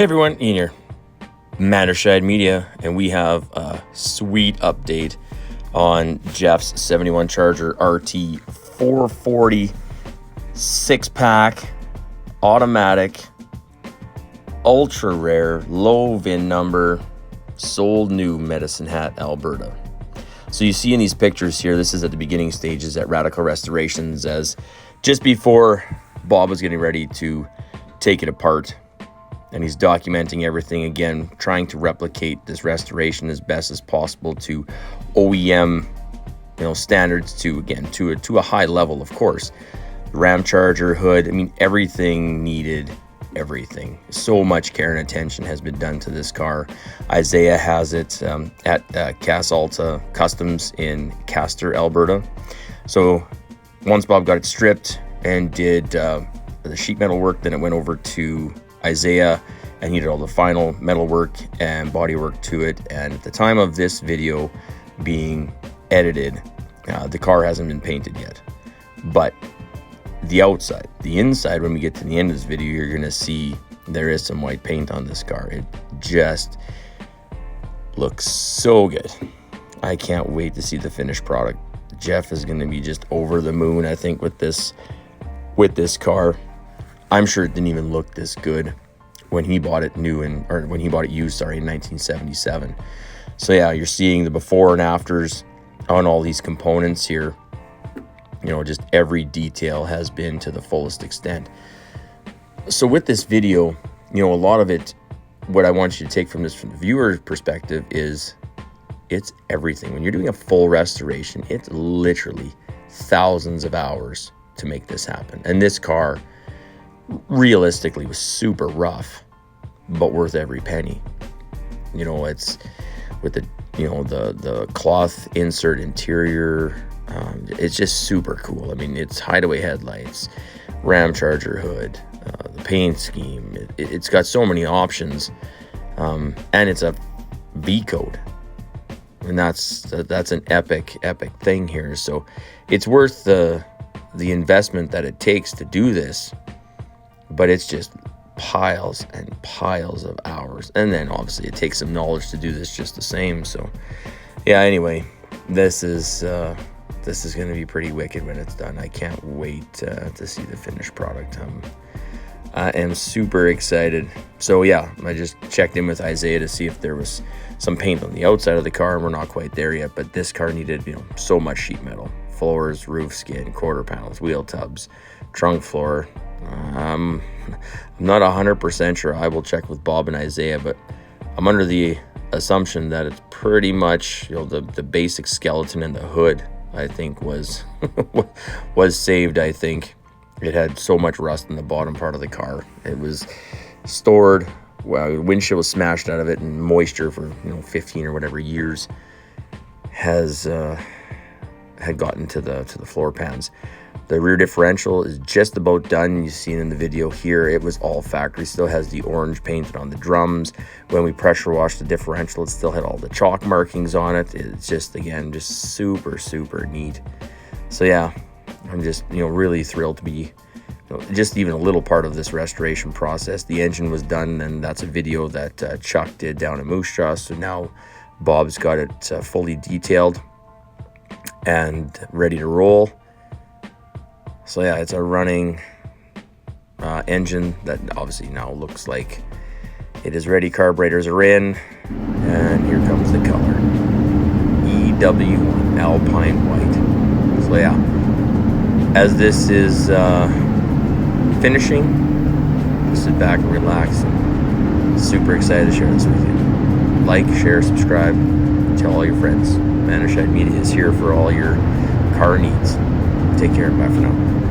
Hey everyone, Ian here, underside Media, and we have a sweet update on Jeff's 71 Charger RT 440 6-pack, automatic, ultra rare, low VIN number, sold new, Medicine Hat, Alberta. So you see in these pictures here, this is at the beginning stages at Radical Restorations, as just before Bob was getting ready to take it apart. And he's documenting everything again, trying to replicate this restoration as best as possible to OEM, standards, to a high level, of course. Ram charger, hood, everything needed, everything. So much care and attention has been done to this car. Isaiah has it at Casalta Customs in Castor, Alberta. So once Bob got it stripped and did the sheet metal work, then it went over to Isaiah, and he did all the final metal work and body work to it. And at the time of this video being edited, the car hasn't been painted yet. But the outside, the inside, when we get to the end of this video, you're gonna see there is some white paint on this car. It just looks so good. I can't wait to see the finished product. Jeff is gonna be just over the moon, I think, with this car. I'm sure it didn't even look this good when he bought it when he bought it used, in 1977. So yeah, you're seeing the before and afters on all these components here. Just every detail has been to the fullest extent. So with this video, a lot of it, what I want you to take from this from the viewer's perspective is it's everything. When you're doing a full restoration, it's literally thousands of hours to make this happen. And this car realistically was super rough, but worth every penny. It's with the cloth insert interior. It's just super cool. It's hideaway headlights, Ram charger hood, the paint scheme. It's got so many options, and it's a V code, and that's an epic thing here. So it's worth the investment that it takes to do this. But it's just piles and piles of hours. And then obviously it takes some knowledge to do this just the same. So yeah, anyway, this is going to be pretty wicked when it's done. I can't wait to see the finished product. I am super excited. So yeah, I just checked in with Isaiah to see if there was some paint on the outside of the car, and we're not quite there yet. But this car needed, so much sheet metal: floors, roof skin, quarter panels, wheel tubs, trunk floor. I'm not 100% sure. I will check with Bob and Isaiah, but I'm under the assumption that it's pretty much, the basic skeleton and the hood, I think, was saved. I think it had so much rust in the bottom part of the car. It was stored. Well, windshield was smashed out of it, and moisture for 15 or whatever years had gotten to the floor pans. The rear differential is just about done. You see it in the video here. It was all factory. Still has the orange painted on the drums. When we pressure washed the differential, it still had all the chalk markings on it. It's just, again, just super, super neat. So yeah, I'm just, really thrilled to be, just even a little part of this restoration process. The engine was done, and that's a video that Chuck did down at Moose Jaw. So now Bob's got it fully detailed and ready to roll. So yeah, it's a running engine that obviously now looks like it is ready. Carburetors are in, and here comes the color. EW1 Alpine White. So yeah, as this is finishing, sit back and relax. And super excited to share this with you. Like, share, subscribe, tell all your friends. Underside Media is here for all your car needs. Take care. Bye for now.